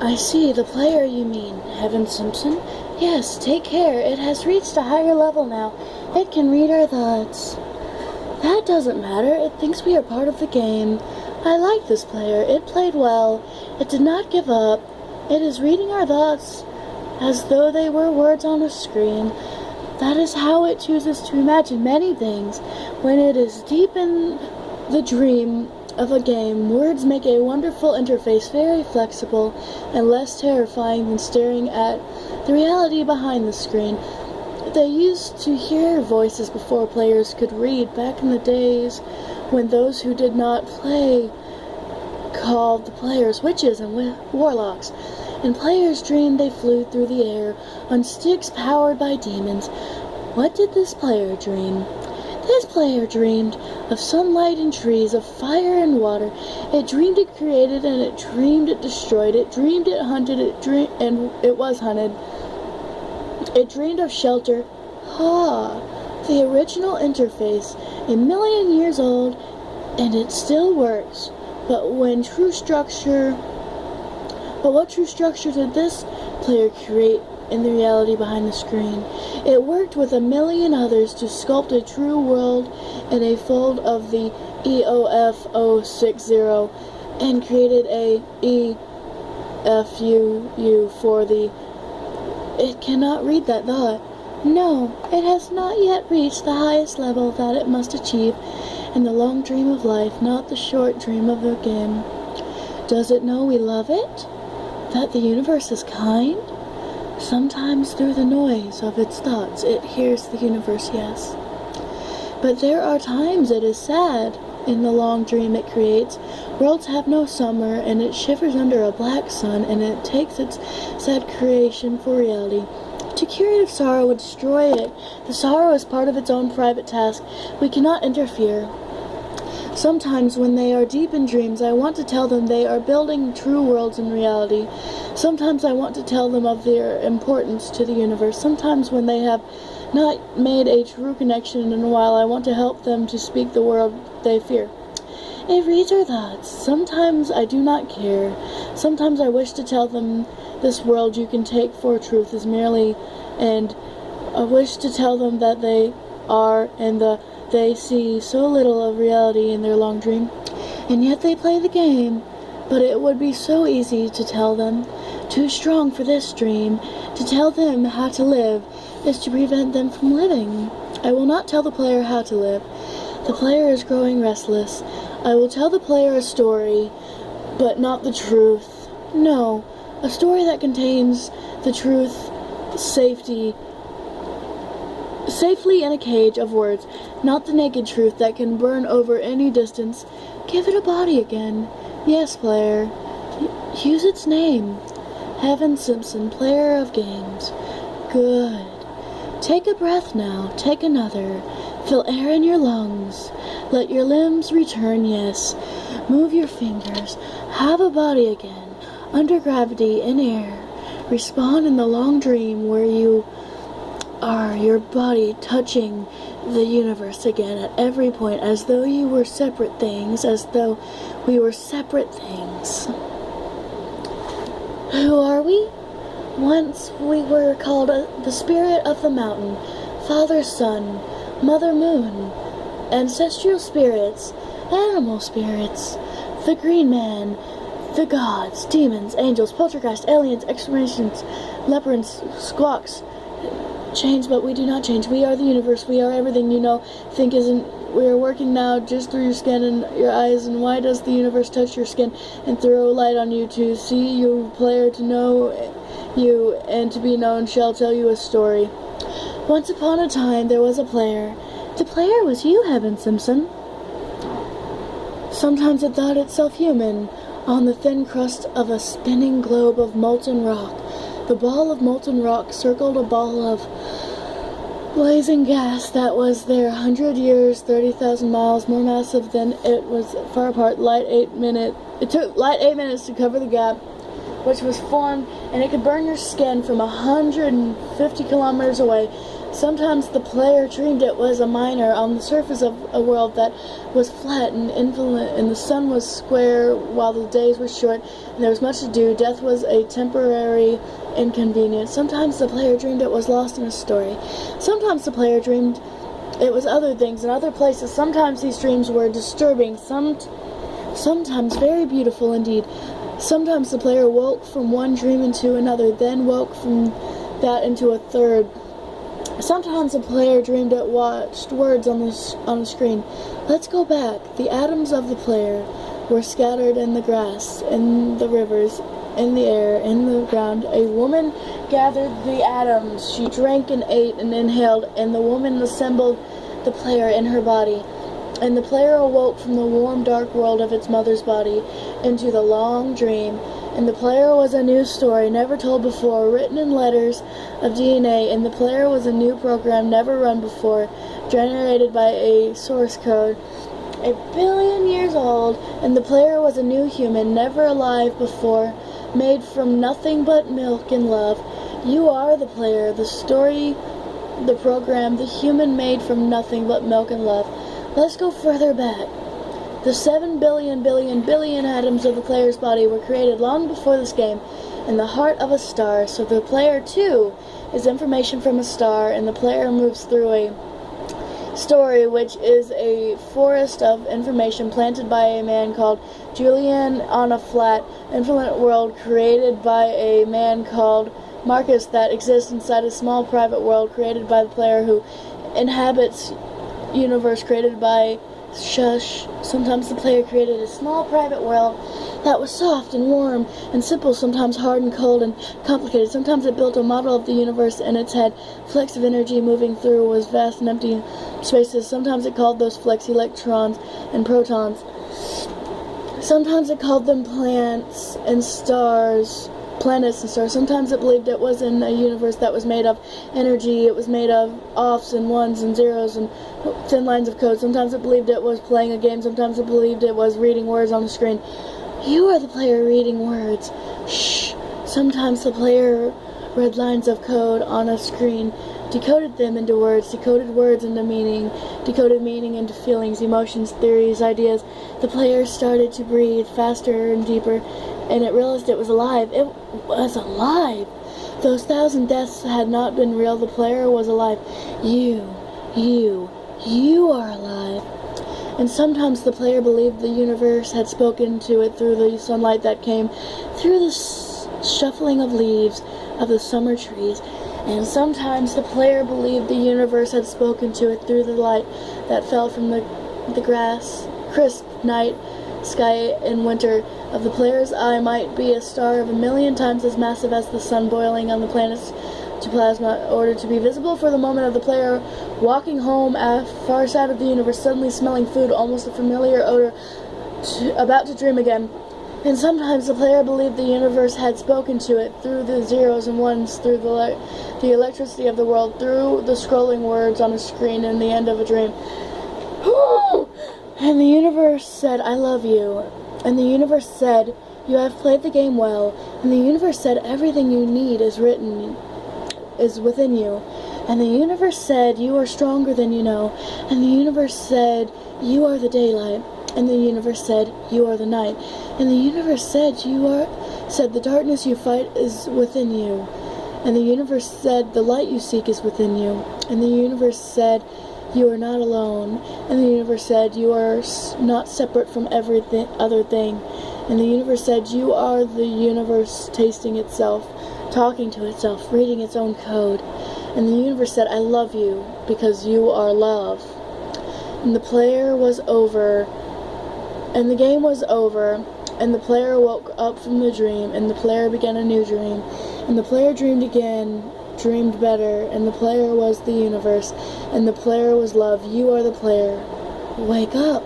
I see, the player you mean, Heaven Simpson. Yes, take care, it has reached a higher level now. It can read our thoughts. That doesn't matter, it thinks we are part of the game. I like this player, it played well. It did not give up. It is reading our thoughts as though they were words on a screen. That is how it chooses to imagine many things. When it is deep in the dream of a game, words make a wonderful interface, very flexible and less terrifying than staring at the reality behind the screen. They used to hear voices before players could read, back in the days when those who did not play called the players witches and warlocks. And players dreamed they flew through the air on sticks powered by demons. What did this player dream? This player dreamed of sunlight and trees, of fire and water. It dreamed it created, and it dreamed it destroyed. It dreamed it hunted, and it was hunted. It dreamed of shelter. The original interface, 1,000,000 years old, and it still works. But what true structure did this player create in the reality behind the screen? It worked with 1,000,000 others to sculpt a true world in a fold of the EOF060 and created a EFUU for the... It cannot read that thought. No, it has not yet reached the highest level that it must achieve in the long dream of life, not the short dream of the game. Does it know we love it? That the universe is kind? Sometimes through the noise of its thoughts, it hears the universe, yes. But there are times it is sad. In the long dream it creates, worlds have no summer, and it shivers under a black sun, and it takes its sad creation for reality. To cure it of sorrow would destroy it. The sorrow is part of its own private task. We cannot interfere. Sometimes when they are deep in dreams, I want to tell them they are building true worlds in reality. Sometimes I want to tell them of their importance to the universe. Sometimes when they have not made a true connection in a while, I want to help them to speak the word they fear. It reads our thoughts. Sometimes I do not care. Sometimes I wish to tell them this world you can take for truth is merely, and I wish to tell them that they are, and they see so little of reality in their long dream, and yet they play the game. But it would be so easy to tell them, too strong for this dream. To tell them how to live is to prevent them from living. I will not tell the player how to live. The player is growing restless. I will tell the player a story, but not the truth. No, a story that contains the truth safely in a cage of words, not the naked truth that can burn over any distance. Give it a body again. Yes, player. Use its name. Heaven Simpson, player of games. Good. Take a breath now. Take another. Feel air in your lungs. Let your limbs return, yes. Move your fingers. Have a body again. Under gravity, in air. Respawn in the long dream where you are, your body touching the universe again at every point, as though you were separate things, as though we were separate things. Who are we? Once we were called the spirit of the mountain, Father Sun, Mother Moon, ancestral spirits, animal spirits, the green man, the gods, demons, angels, poltergeist, aliens, exclamations, leopards, squawks. Change, but we do not change. We are the universe. We are everything you know, think isn't. We are working now just through your skin and your eyes. And why does the universe touch your skin and throw light on you to see you, player, to know you, and to be known shall tell you a story. Once upon a time there was a player. The player was you, Heaven Simpson. Sometimes it thought itself human, on the thin crust of a spinning globe of molten rock. The ball of molten rock circled a ball of blazing gas that was there 100 years, 30,000 miles, more massive than it was far apart. It took light 8 minutes to cover the gap, which was formed, and it could burn your skin from 150 kilometers away. Sometimes the player dreamed it was a miner on the surface of a world that was flat and infinite, and the sun was square while the days were short, and there was much to do. Death was a temporary inconvenience. Sometimes the player dreamed it was lost in a story. Sometimes the player dreamed it was other things in other places. Sometimes these dreams were disturbing, sometimes very beautiful indeed. Sometimes the player woke from one dream into another, then woke from that into a third. Sometimes the player dreamed it watched words on the screen. Let's go back. The atoms of the player were scattered in the grass, in the rivers, in the air, in the ground. A woman gathered the atoms. She drank and ate and inhaled, and the woman assembled the player in her body. And the player awoke from the warm, dark world of its mother's body into the long dream. And the player was a new story, never told before, written in letters of DNA. And the player was a new program, never run before, generated by a source code, 1,000,000,000 years old. And the player was a new human, never alive before, made from nothing but milk and love. You are the player, the story, the program, the human made from nothing but milk and love. Let's go further back. The 7 billion atoms of the player's body were created long before this game in the heart of a star. So the player, too, is information from a star, and the player moves through a story, which is a forest of information planted by a man called Julian on a flat, infinite world created by a man called Marcus that exists inside a small private world created by the player who inhabits universe created by Shush. Sometimes the player created a small private world that was soft and warm and simple, sometimes hard and cold and complicated. Sometimes it built a model of the universe in its head. Flecks of energy moving through was vast and empty spaces. Sometimes it called those flecks electrons and protons. Sometimes it called them planets and stars. Sometimes it believed it was in a universe that was made of energy. It was made of offs and ones and zeros and thin lines of code. Sometimes it believed it was playing a game. Sometimes it believed it was reading words on the screen. You are the player reading words. Shh. Sometimes the player read lines of code on a screen, decoded them into words, decoded words into meaning, decoded meaning into feelings, emotions, theories, ideas. The player started to breathe faster and deeper, and it realized it was alive. It was alive. Those 1,000 deaths had not been real. The player was alive. You are alive. And sometimes the player believed the universe had spoken to it through the sunlight that came through the shuffling of leaves of the summer trees. And sometimes the player believed the universe had spoken to it through the light that fell from the grass, crisp night sky in winter. Of the player's eye might be a star of 1,000,000 times as massive as the sun boiling on the planets to plasma, in order to be visible for the moment of the player walking home at far side of the universe, suddenly smelling food, almost a familiar odor, about to dream again. And sometimes the player believed the universe had spoken to it through the zeros and ones, through the electricity of the world, through the scrolling words on a screen in the end of a dream. And the universe said, I love you. And the universe said, you have played the game well. And the universe said, everything you need is within you. And the universe said, you are stronger than you know. And the universe said, you are the daylight. And the universe said, you are the night. And the universe said, the darkness you fight is within you. And the universe said, the light you seek is within you. And the universe said, you are not alone. And the universe said, you are not separate from every other thing. And the universe said, you are the universe tasting itself, talking to itself, reading its own code. And the universe said, I love you because you are love. And the player was over, and the game was over, and the player woke up from the dream, and the player began a new dream. And the player dreamed again, dreamed better, and the player was the universe, and the player was love. You are the player. Wake up.